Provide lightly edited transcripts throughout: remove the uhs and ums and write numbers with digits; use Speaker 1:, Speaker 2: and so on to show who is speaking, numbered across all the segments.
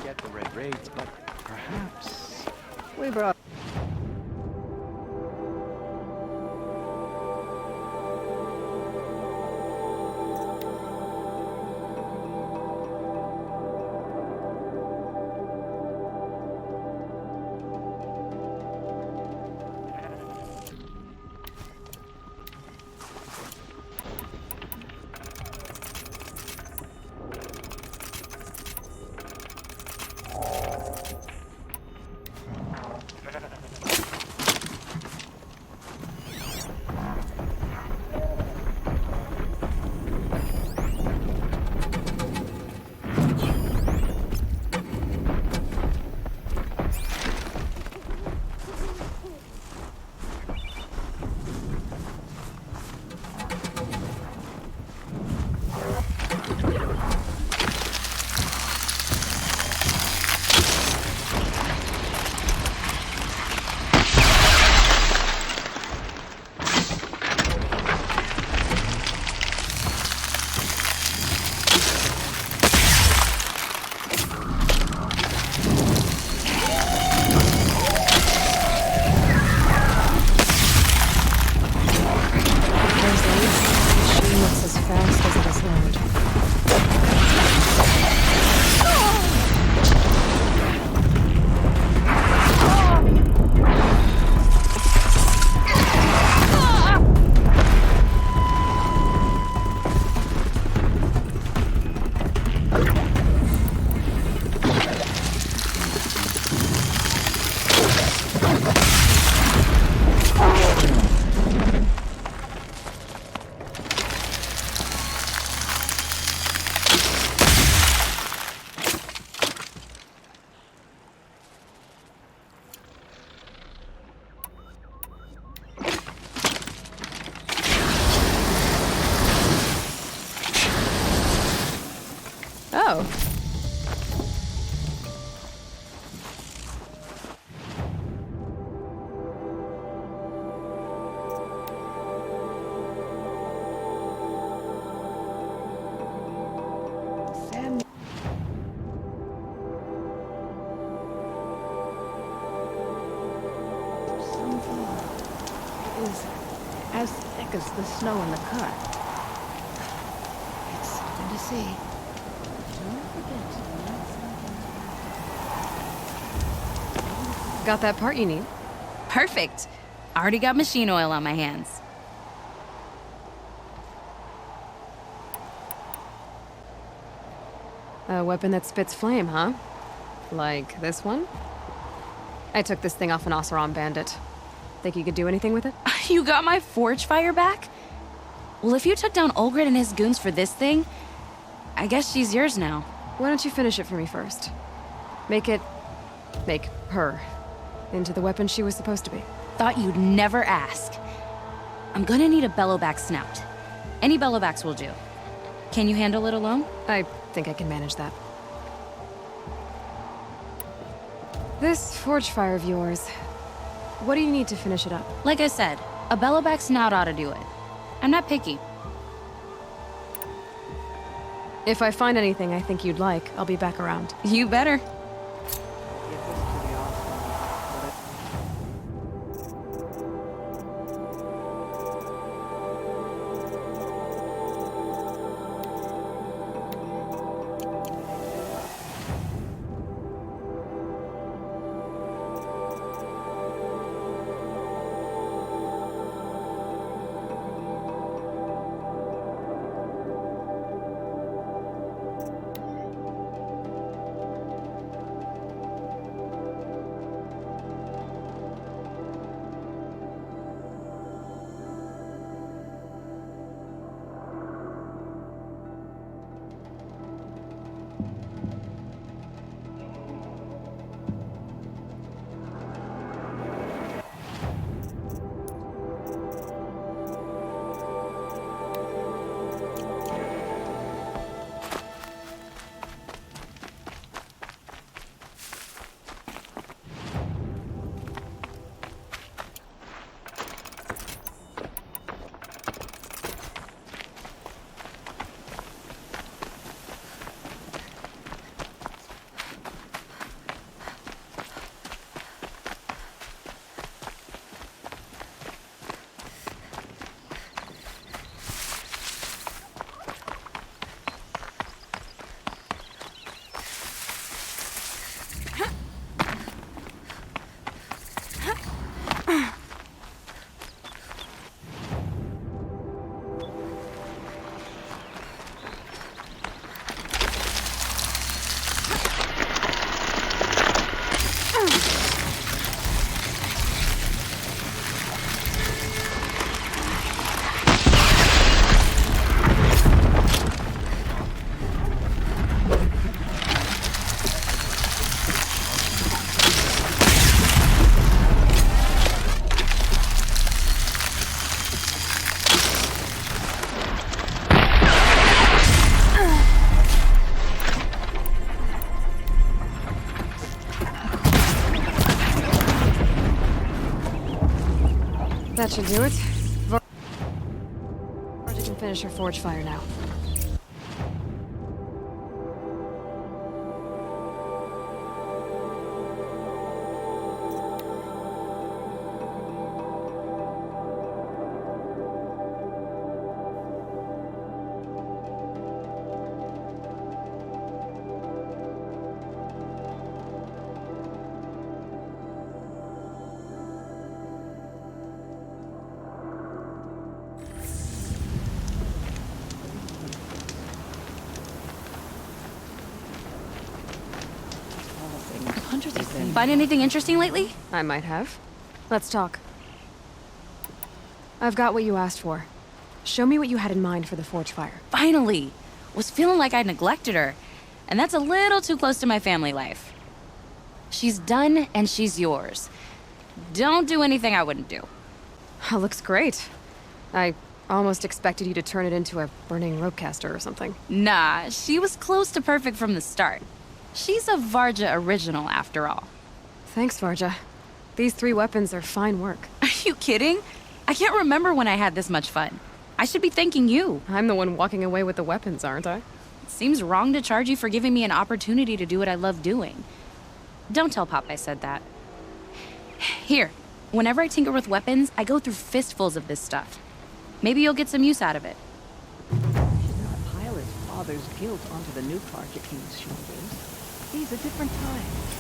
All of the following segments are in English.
Speaker 1: get the red raids, but perhaps
Speaker 2: We brought. Oh.
Speaker 3: Is as thick as the snow in the cut. It's something to see. Don't forget to leave something.
Speaker 2: Got that part you need?
Speaker 4: Perfect. Already got machine oil on my hands.
Speaker 2: A weapon that spits flame, huh? Like this one? I took this thing off an Oseram bandit. Think you could do anything with it?
Speaker 4: You got my forge fire back? Well, if you took down Olgrid and his goons for this thing, I guess she's yours now.
Speaker 2: Why don't you finish it for me first? Make her into the weapon she was supposed to be.
Speaker 4: Thought you'd never ask. I'm gonna need a bellowback snout. Any bellowbacks will do. Can you handle it alone?
Speaker 2: I think I can manage that. This forge fire of yours, what do you need to finish it up?
Speaker 4: Like I said, a bellowback snout ought to do it. I'm not picky.
Speaker 2: If I find anything I think you'd like, I'll be back around.
Speaker 4: You better.
Speaker 1: give this to the awesome.
Speaker 2: That should do it. Varja can finish her forge fire now.
Speaker 3: Hundreds of things.
Speaker 4: Find anything interesting lately?
Speaker 2: I might have. Let's talk. I've got what you asked for. Show me what you had in mind for the forge fire.
Speaker 4: Finally! Was feeling like I neglected her. And that's a little too close to my family life. She's done and she's yours. Don't do anything I wouldn't do.
Speaker 2: Looks great. I almost expected you to turn it into a burning ropecaster or something.
Speaker 4: Nah, she was close to perfect from the start. She's a Varja original after all.
Speaker 2: Thanks, Varja. These 3 weapons are fine work.
Speaker 4: Are you kidding? I can't remember when I had this much fun. I should be thanking you.
Speaker 2: I'm the one walking away with the weapons, aren't I?
Speaker 4: It seems wrong to charge you for giving me an opportunity to do what I love doing. Don't tell Pop I said that. Here, whenever I tinker with weapons, I go through fistfuls of this stuff. Maybe you'll get some use out of it.
Speaker 3: Should not pile his father's guilt onto the new Karja King's shoulders. These are different times.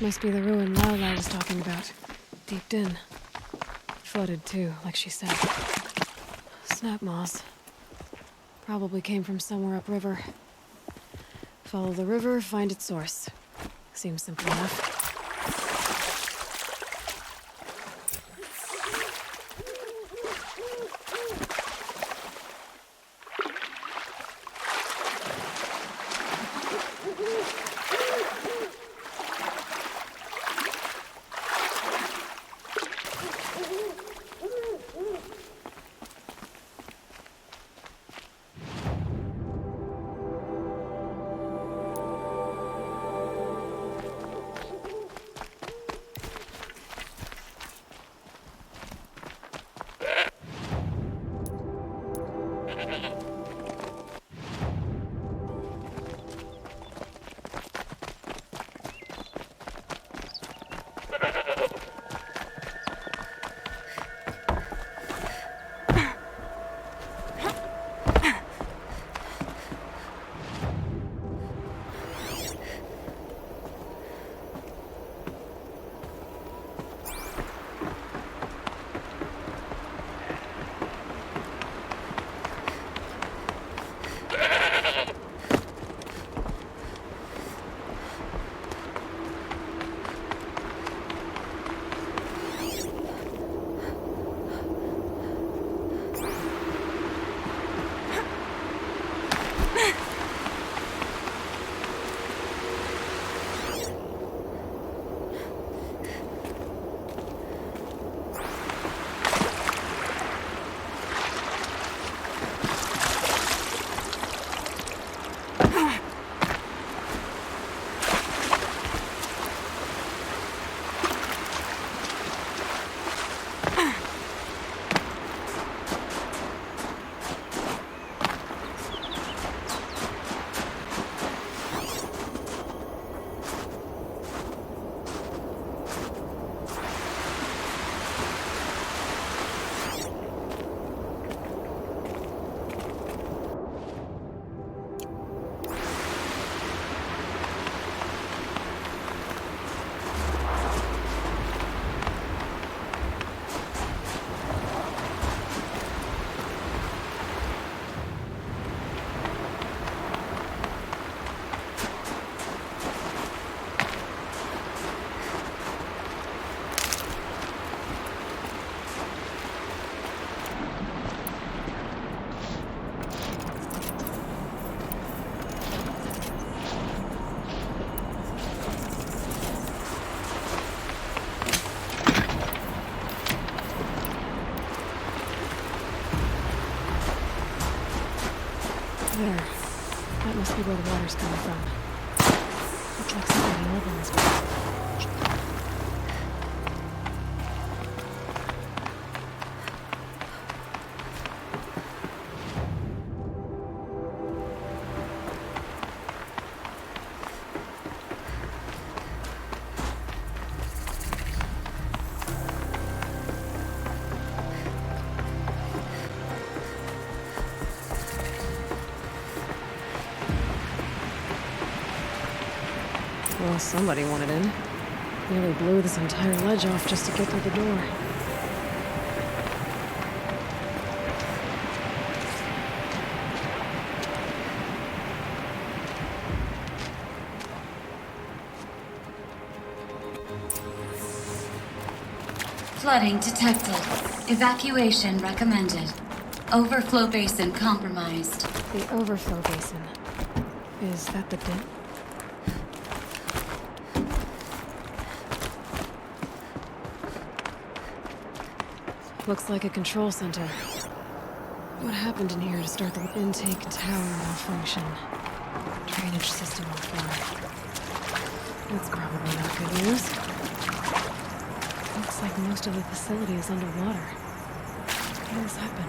Speaker 2: must be the ruin Lala was talking about. Deeped in. Flooded too, like she said. Snap moss. Probably came from somewhere upriver. Follow the river, find its source. Seems simple enough. There. That must be where the water's coming from. Looks like somebody lived in this place. Well, somebody wanted in. Nearly blew this entire ledge off just to get through the door.
Speaker 5: Flooding detected. Evacuation recommended. Overflow basin compromised.
Speaker 2: The overflow basin. Is that the dip? Looks like a control center. What happened in here to start the intake tower malfunction? Drainage system offline. That's probably not good news. Looks like most of the facility is underwater. How did this happen?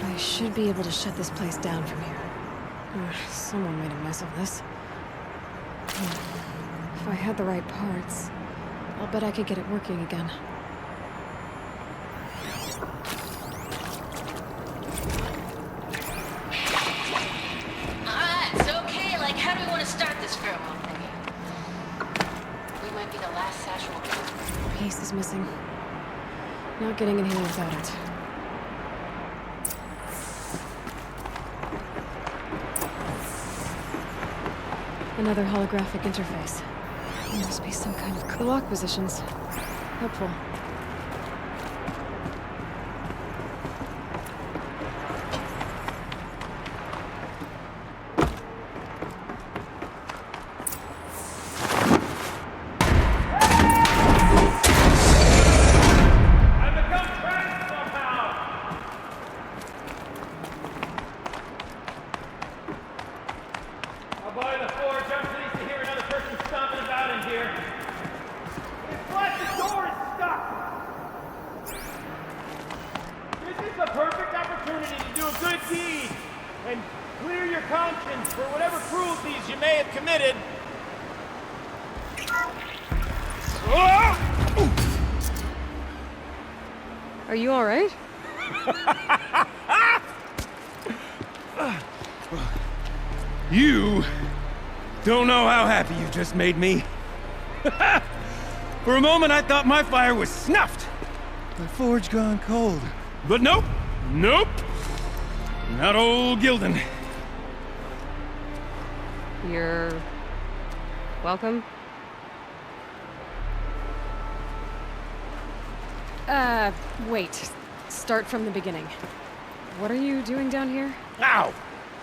Speaker 2: I should be able to shut this place down from here. Someone made a mess of this. If I had the right parts, I'll bet I could get it working again. farewell thingy. We might be the last sash we'll get. Piece is missing. Not getting in here without it. Another holographic interface. There must be some kind of lock positions. Helpful. Are you all right?
Speaker 6: You don't know how happy you just made me. For a moment, I thought my fire was snuffed. The forge gone cold. But nope, nope. Not old Gildan.
Speaker 2: You're welcome. Wait. Start from the beginning. What are you doing down here?
Speaker 6: Ow!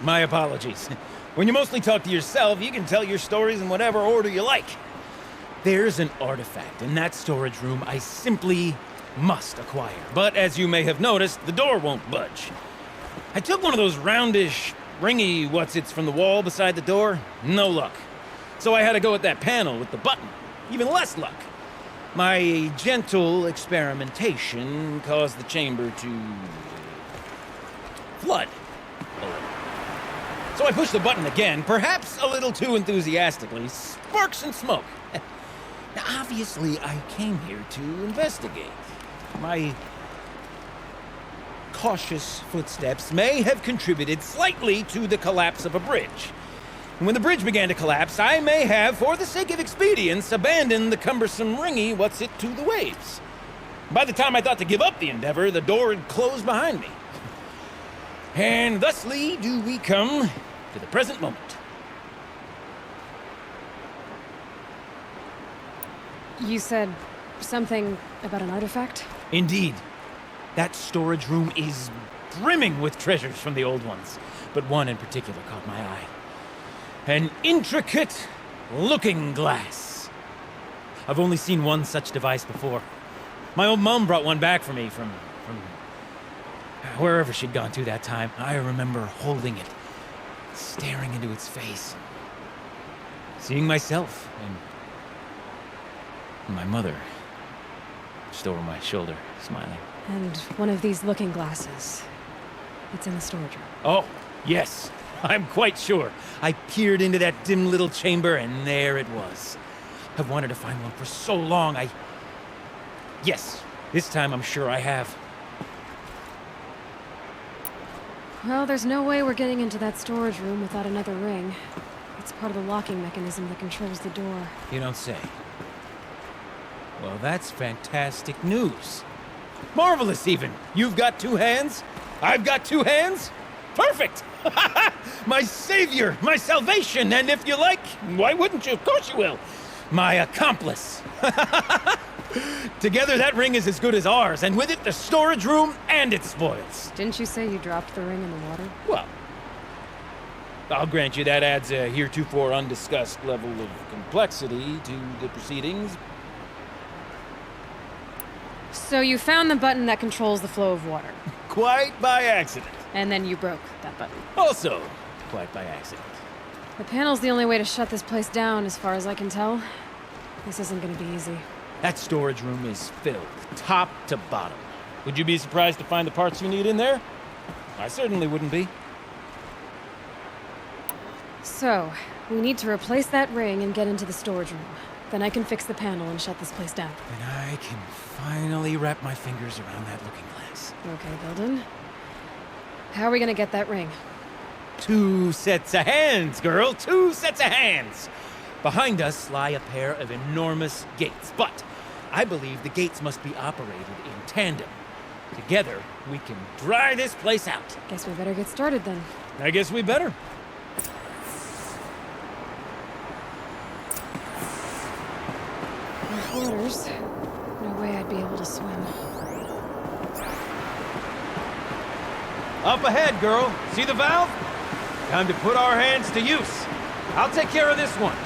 Speaker 6: My apologies. When you mostly talk to yourself, you can tell your stories in whatever order you like. There's an artifact in that storage room I simply must acquire. But as you may have noticed, the door won't budge. I took one of those roundish, ringy what's-its from the wall beside the door. No luck. So I had to go with that panel with the button. Even less luck. My gentle experimentation caused the chamber to flood a little. So I pushed the button again, perhaps a little too enthusiastically. Sparks and smoke. Now, obviously, I came here to investigate. My cautious footsteps may have contributed slightly to the collapse of a bridge. And when the bridge began to collapse, I may have, for the sake of expedience, abandoned the cumbersome ringy what's-it to the waves. By the time I thought to give up the endeavor, the door had closed behind me. And thusly do we come to the present moment.
Speaker 2: You said something about an artifact?
Speaker 6: Indeed. That storage room is brimming with treasures from the old ones, but one in particular caught my eye. An intricate looking glass. I've only seen one such device before. My old mum brought one back for me from wherever she'd gone to that time. I remember holding it, staring into its face, seeing myself and my mother just over my shoulder, smiling.
Speaker 2: And one of these looking glasses. It's in the storage room.
Speaker 6: Oh, yes. I'm quite sure. I peered into that dim little chamber, and there it was. I've wanted to find one for so long, Yes, this time I'm sure I have.
Speaker 2: Well, there's no way we're getting into that storage room without another ring. It's part of the locking mechanism that controls the door.
Speaker 6: You don't say. Well, that's fantastic news. Marvelous, even. You've got two hands. I've got two hands. Perfect! My savior, my salvation, and if you like, why wouldn't you? Of course you will. My accomplice. Together, that ring is as good as ours, and with it, the storage room and its spoils.
Speaker 2: Didn't you say you dropped the ring in the water?
Speaker 6: Well, I'll grant you that adds a heretofore undiscussed level of complexity to the proceedings.
Speaker 2: So you found the button that controls the flow of water.
Speaker 6: Quite by accident.
Speaker 2: And then you broke that button.
Speaker 6: Also, quite by accident.
Speaker 2: The panel's the only way to shut this place down, as far as I can tell. This isn't gonna be easy.
Speaker 6: That storage room is filled, top to bottom. Would you be surprised to find the parts you need in there? I certainly wouldn't be.
Speaker 2: So, we need to replace that ring and get into the storage room. Then I can fix the panel and shut this place down.
Speaker 6: And I can finally wrap my fingers around that looking glass.
Speaker 2: Okay, Gildan. How are we gonna get that ring?
Speaker 6: 2 sets of hands, girl. 2 sets of hands. Behind us lie a pair of enormous gates, but I believe the gates must be operated in tandem. Together, we can dry this place out.
Speaker 2: Guess we better get started then.
Speaker 6: I guess we better.
Speaker 2: Rough waters. No way I'd be able to swim.
Speaker 6: Up ahead, girl. See the valve? Time to put our hands to use. I'll take care of this one.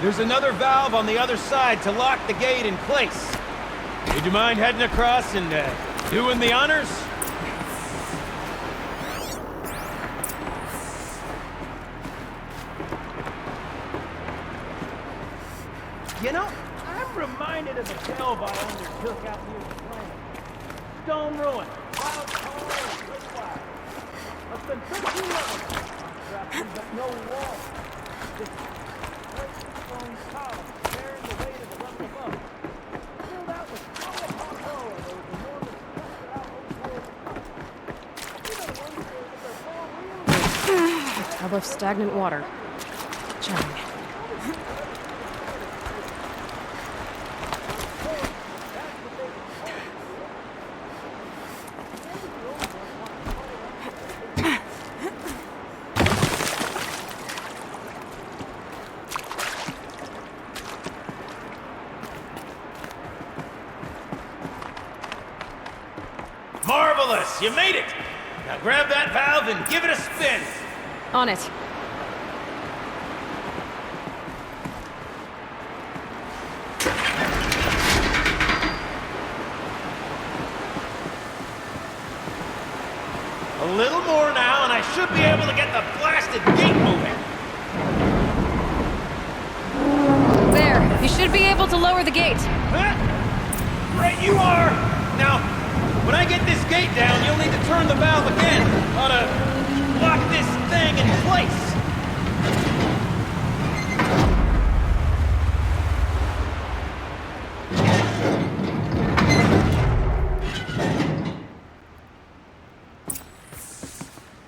Speaker 6: There's another valve on the other side to lock the gate in place. Would you mind heading across and doing the honors? You know, I'm reminded of the delve I undertook out near the planet. Stone ruin, wild coral, and good wire. Must have been 13 levels. Construction, but no wall. Just great stone columns bearing the weight of the level above. Filled out with solid hot coal and those enormous clustered out old coral. You know the ones with their 4 wheels?
Speaker 2: A tub of stagnant water. Charming.
Speaker 6: Marvelous! You made it! Now grab that valve and give it a spin!
Speaker 2: On it.
Speaker 6: A little more now, and I should be able to get the blasted gate moving!
Speaker 2: There! You should be able to lower the gate.
Speaker 6: Huh? Right you are! Now, when I get this gate down, you'll need to turn the valve again. Ought to lock this thing in place.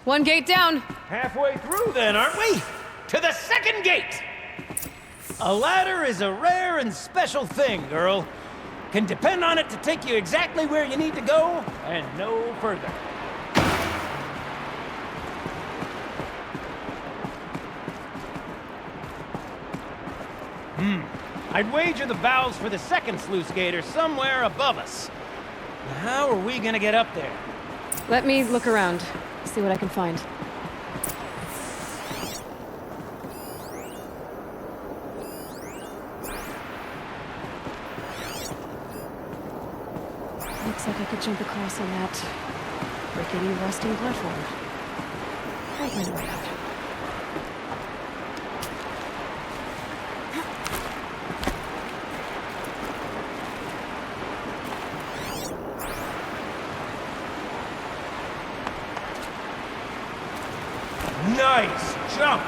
Speaker 2: One gate down.
Speaker 6: Halfway through then, aren't we? To the second gate! A ladder is a rare and special thing, girl. Can depend on it to take you exactly where you need to go, and no further. I'd wager the valves for the second sluice gate are somewhere above us. Now, how are we gonna get up there?
Speaker 2: Let me look around. See what I can find. Looks like I could jump across on that rickety, rusting platform. I'll find a way out.
Speaker 6: Nice jump!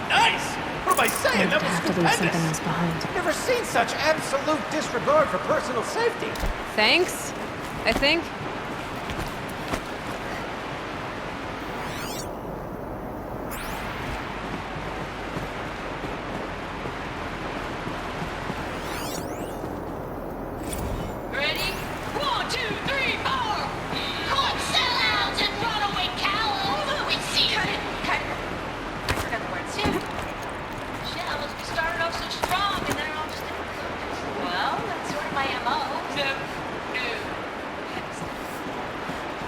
Speaker 6: Nice! What am I saying? That was
Speaker 2: have to leave something
Speaker 6: stupendous!
Speaker 2: else behind.
Speaker 6: Never seen such absolute disregard for personal safety.
Speaker 2: Thanks, I think.
Speaker 7: Ready? 1, 2, 3, 4! Caught sellouts and runaway cowards! We see her! Cut it. I forgot the words. Shells, we started off so strong and they're all just... Well, that's sort of my MO. No.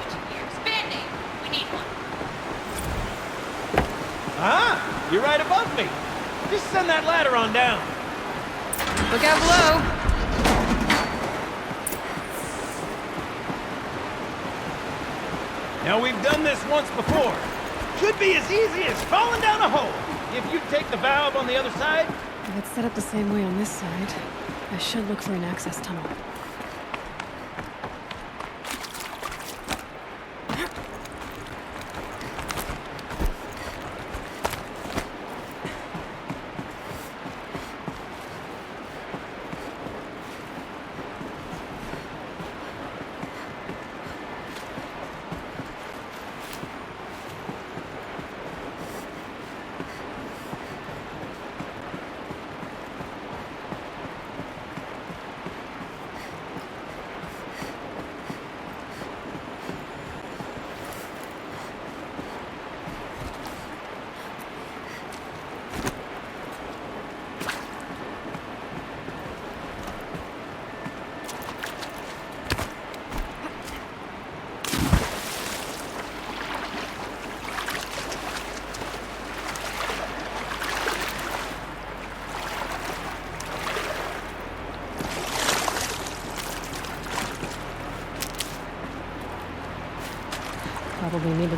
Speaker 7: Engineers. Band-aid. We need one.
Speaker 6: Ah, you're right above me. Just send that ladder on down.
Speaker 2: Look out below.
Speaker 6: Now, we've done this once before. Should be as easy as falling down a hole. If you take the valve on the other side.
Speaker 2: If it's set up the same way on this side, I should look for an access tunnel.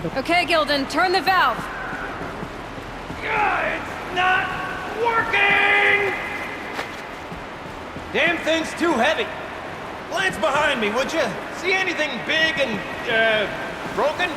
Speaker 3: the...
Speaker 2: Okay, Gilden, turn the valve!
Speaker 6: It's not working! Damn thing's too heavy. Glance behind me, would you? See anything big and, broken?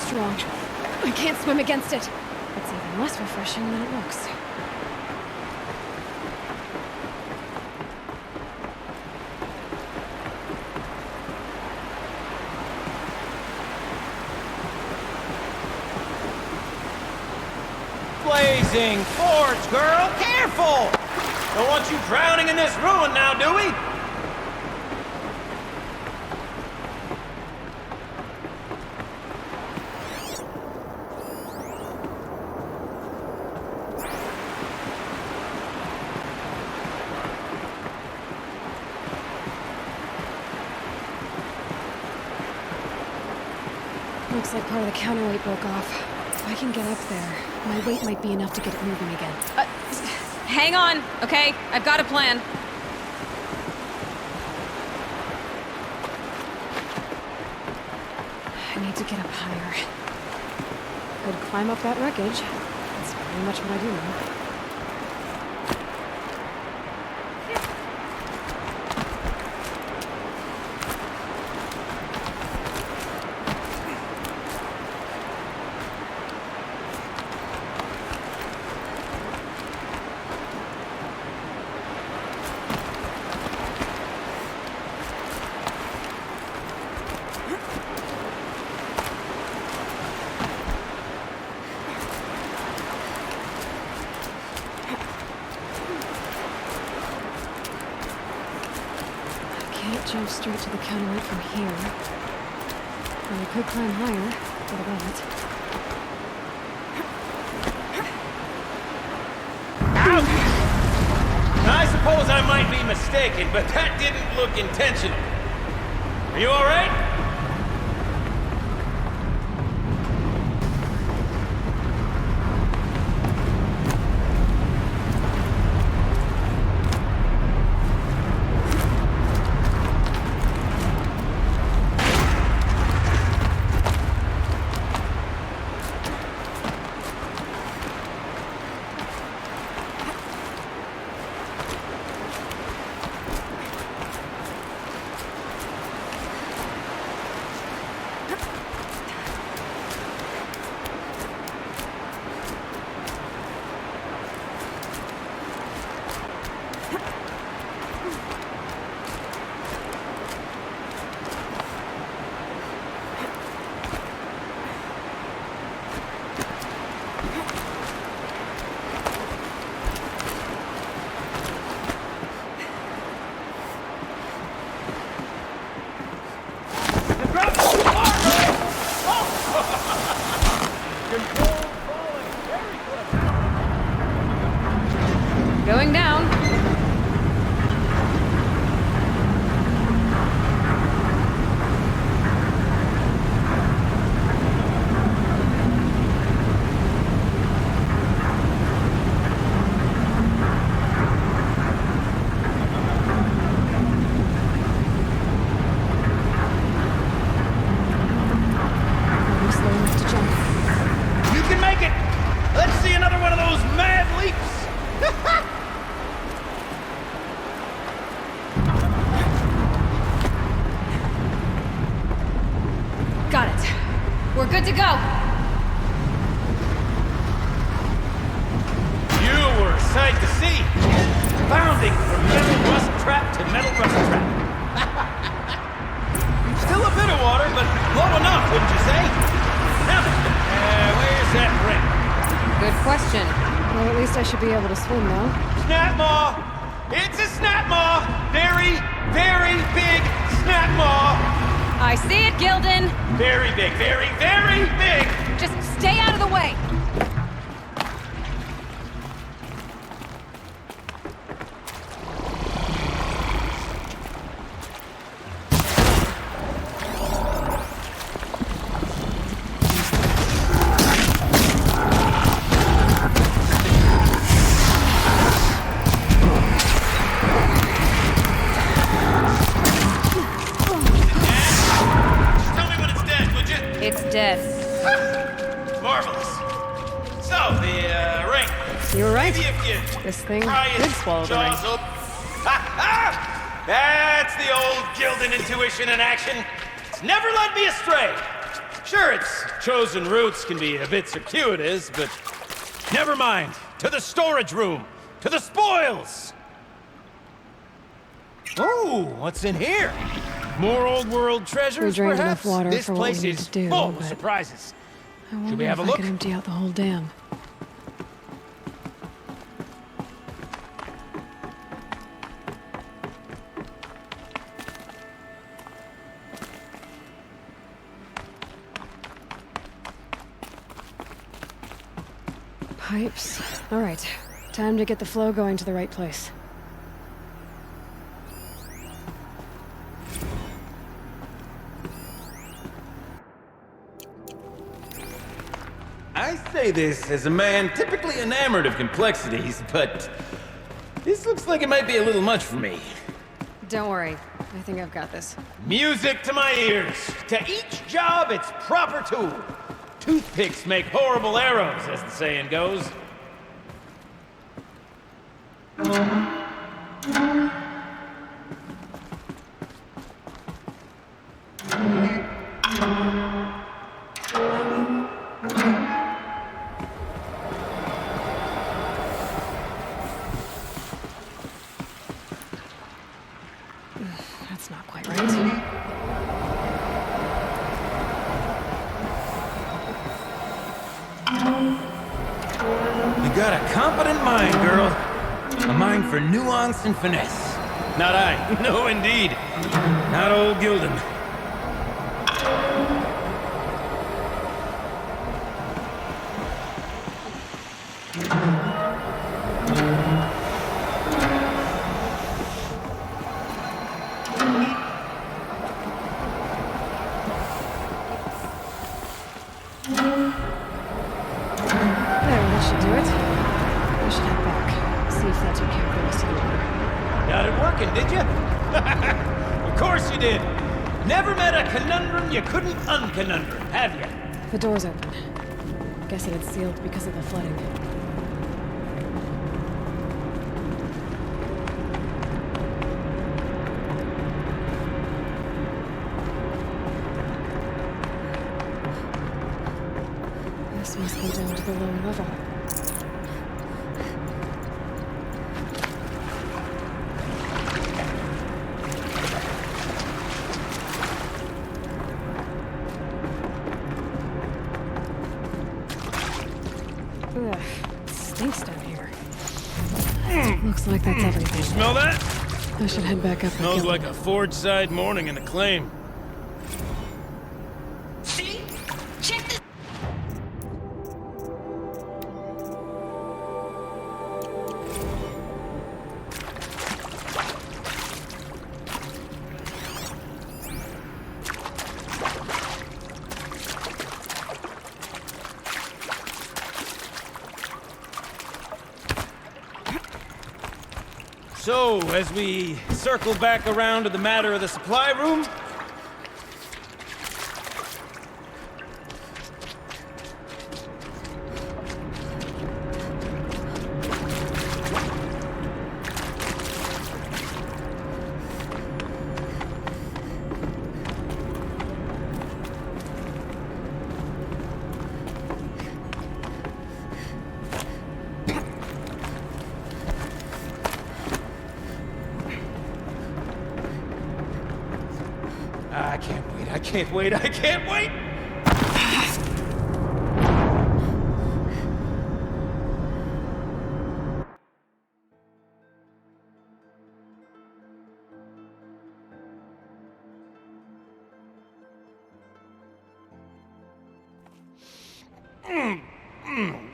Speaker 2: Strong. I can't swim against it. It's even less refreshing than it looks.
Speaker 6: Blazing forge, girl! Careful! Don't want you drowning in this ruin now, do we?
Speaker 2: Looks like part of the counterweight broke off. If I can get up there, my weight might be enough to get it moving again.
Speaker 4: Hang on, okay? I've got a plan.
Speaker 2: I need to get up higher. Could climb up that wreckage. That's pretty much what I do now. Jump straight to the counterweight from here. Or I could climb higher. What about it?
Speaker 6: Ouch! I suppose I might be mistaken, but that didn't look intentional. Are you all right?
Speaker 2: Going down. I'm slow enough to jump.
Speaker 6: You can make it! Let's see another one of those mad leaps!
Speaker 2: Got it. We're good to go.
Speaker 6: You were a sight to see. Bounding from metal rust trap to metal rust trap. Still a bit of water, but low enough, wouldn't you say? Now, where's that ring?
Speaker 2: Good question. Well, at least I should be able to swim now.
Speaker 6: Snap maw! It's a snap maw! Very, very big snap maw!
Speaker 2: I see it, Gildan.
Speaker 6: Very big, very, very big!
Speaker 2: Just stay out of the way.
Speaker 6: Tell me when it's dead, would you?
Speaker 2: It's dead.
Speaker 6: Marvelous. So, the ring.
Speaker 2: You were right.
Speaker 6: Maybe if you
Speaker 2: This thing
Speaker 6: pry
Speaker 2: did
Speaker 6: its
Speaker 2: swallow the ring.
Speaker 6: jaws open. Ha ha! That's the old Gildan intuition in action. It's never led me astray. Sure, its chosen routes can be a bit circuitous, but never mind. To the storage room. To the spoils. Oh, what's in here? More old world treasures,
Speaker 2: We drained
Speaker 6: perhaps?
Speaker 2: enough water
Speaker 6: This
Speaker 2: for what we
Speaker 6: place
Speaker 2: need
Speaker 6: is
Speaker 2: to do,
Speaker 6: full of
Speaker 2: but-
Speaker 6: surprises.
Speaker 2: I wonder
Speaker 6: we have
Speaker 2: if
Speaker 6: a
Speaker 2: I
Speaker 6: look?
Speaker 2: could empty out the whole dam. Pipes. All right. Time to get the flow going to the right place.
Speaker 6: I say this as a man typically enamored of complexities, but this looks like it might be a little much for me.
Speaker 2: Don't worry. I think I've got this.
Speaker 6: Music to my ears. To each job, its proper tool. Toothpicks make horrible arrows, as the saying goes.
Speaker 2: That's not quite right.
Speaker 6: You got a competent mind, girl. A mind for nuance and finesse. Not I. No, indeed. Not old Gildan.
Speaker 2: relief that took care of the rest of the order.
Speaker 6: Got it working, did you? Of course you did. Never met a conundrum you couldn't unconundrum, have you?
Speaker 2: The door's open. Guess it had sealed because of the flooding. This must be down to the lower level. Ugh, it stinks down here. Looks like that's everything.
Speaker 6: Smell that?
Speaker 2: I should head back up. and
Speaker 6: Smells
Speaker 2: kill
Speaker 6: like
Speaker 2: them.
Speaker 6: a Ford-side morning in Acclaim.
Speaker 7: See? Check this.
Speaker 6: So, as we circle back around to the matter of the supply room, I can't wait, I can't wait, I can't wait!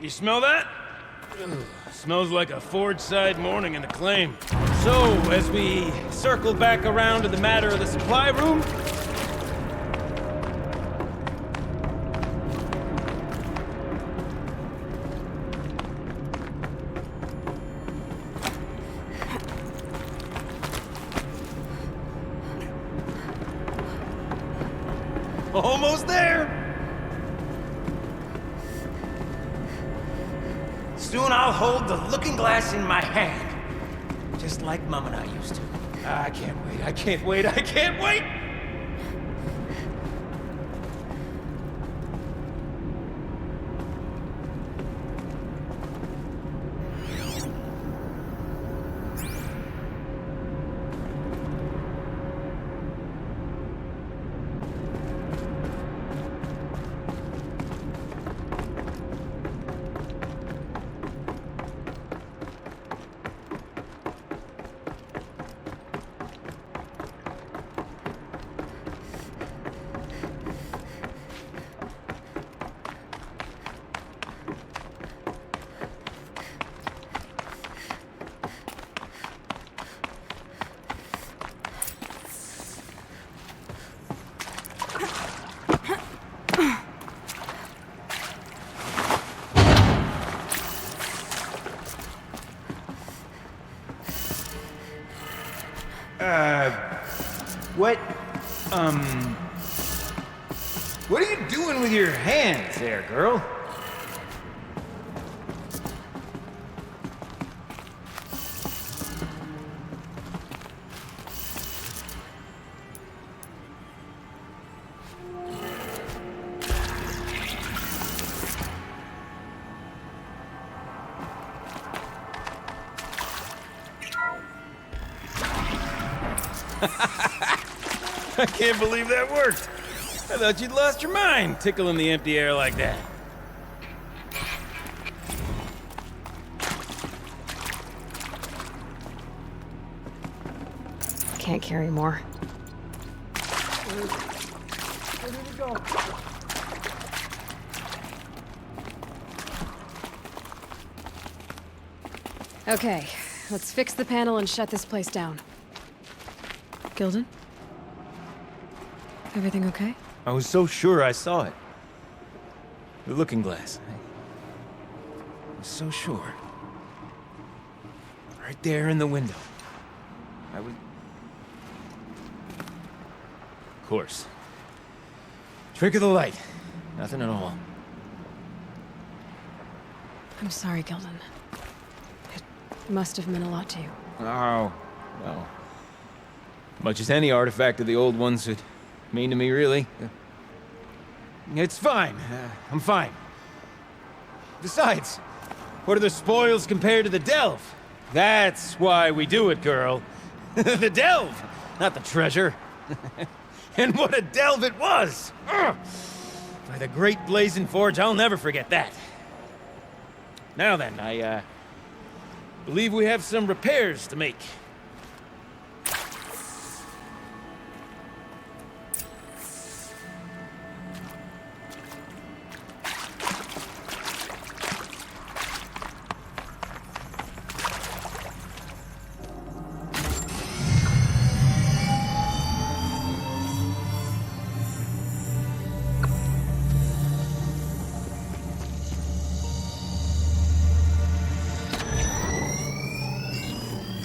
Speaker 6: You smell that? Smells like a Ford-side morning in Acclaim. So, as we circle back around to the matter of the supply room, almost there! Soon I'll hold the looking glass in my hand, just like Mom and I used to. I can't wait, I can't wait, I can't wait! What are you doing with your hands there, girl? I can't believe that worked. I thought you'd lost your mind, tickling the empty air like that.
Speaker 2: Can't carry more.
Speaker 1: Where did it go?
Speaker 2: Okay, let's fix the panel and shut this place down. Gilden? Everything okay?
Speaker 6: I was so sure I saw it. The looking glass. I was so sure. Right there in the window. I was... Of course. Trick of the light. Nothing at all.
Speaker 2: I'm sorry, Gildan. It must have meant a lot to you.
Speaker 6: Oh, no. Much as any artifact of the old ones would mean to me, really. It's fine. I'm fine. Besides, what are the spoils compared to the delve? That's why we do it, girl. The delve, not the treasure. And what a delve it was! Ugh. By the Great Blazing Forge, I'll never forget that. Now then, I believe we have some repairs to make.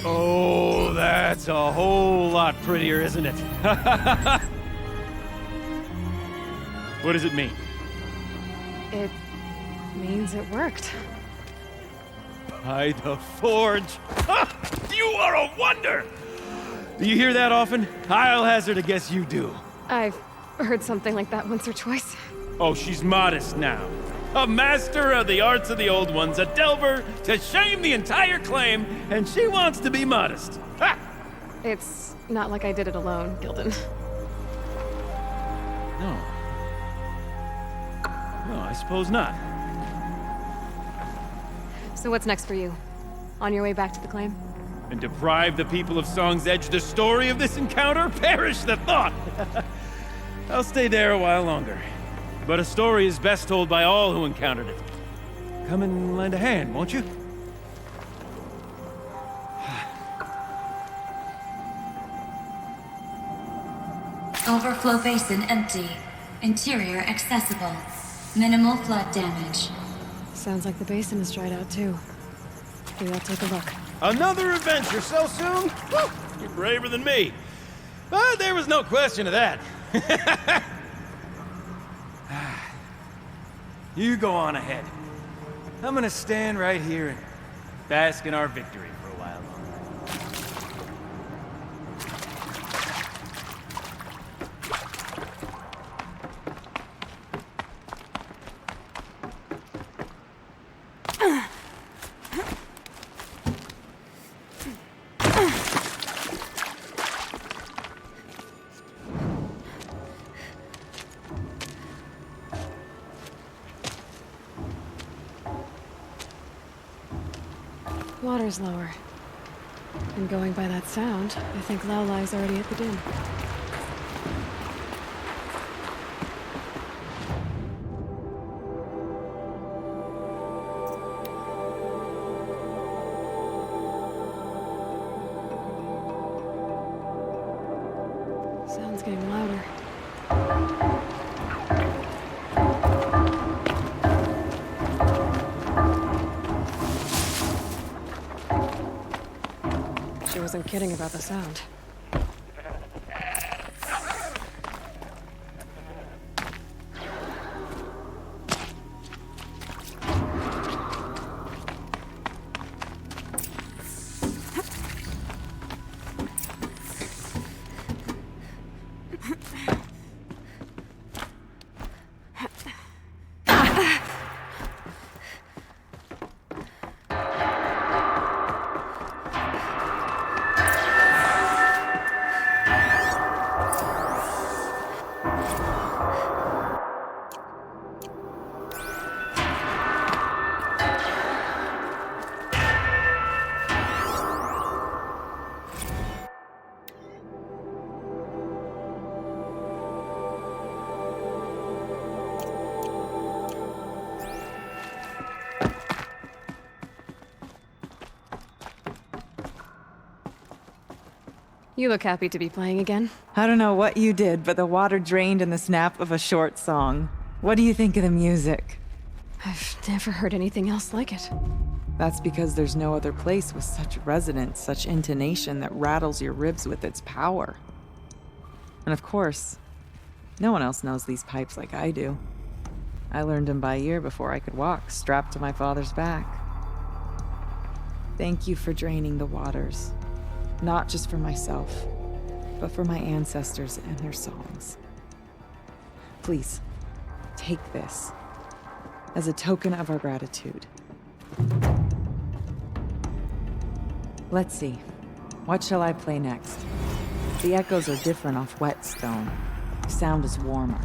Speaker 6: Oh, that's a whole lot prettier, isn't it? What does it mean?
Speaker 2: It means it worked.
Speaker 6: By the forge! You are a wonder! Do you hear that often? I'll hazard a guess you do.
Speaker 2: I've heard something like that once or twice.
Speaker 6: Oh, she's modest now. A master of the arts of the old ones, a delver to shame the entire claim, and she wants to be modest. Ha!
Speaker 2: It's not like I did it alone, Gildan.
Speaker 6: No. No, I suppose not.
Speaker 2: So what's next for you? On your way back to the claim?
Speaker 6: And deprive the people of Song's Edge the story of this encounter? Perish the thought! I'll stay there a while longer. But a story is best told by all who encountered it. Come and lend a hand, won't you?
Speaker 5: Overflow basin empty. Interior accessible. Minimal flood damage.
Speaker 2: Sounds like the basin is dried out too. Maybe I'll take a look.
Speaker 6: Another adventure so soon? Woo! You're braver than me. But there was no question of that. You go on ahead. I'm gonna stand right here and bask in our victory for a while longer.
Speaker 2: Water's lower. And going by that sound, I think Laolai's already at the den. Sound's getting louder. She wasn't kidding about the sound. You look happy to be playing again.
Speaker 8: I don't know what you did, but the water drained in the snap of a short song. What do you think of the music?
Speaker 2: I've never heard anything else like it.
Speaker 8: That's because there's no other place with such resonance, such intonation that rattles your ribs with its power. And of course, no one else knows these pipes like I do. I learned them by ear before I could walk, strapped to my father's back. Thank you for draining the waters, not just for myself, but for my ancestors and their songs. Please, take this as a token of our gratitude. Let's see. What shall I play next? The echoes are different off wet stone. The sound is warmer.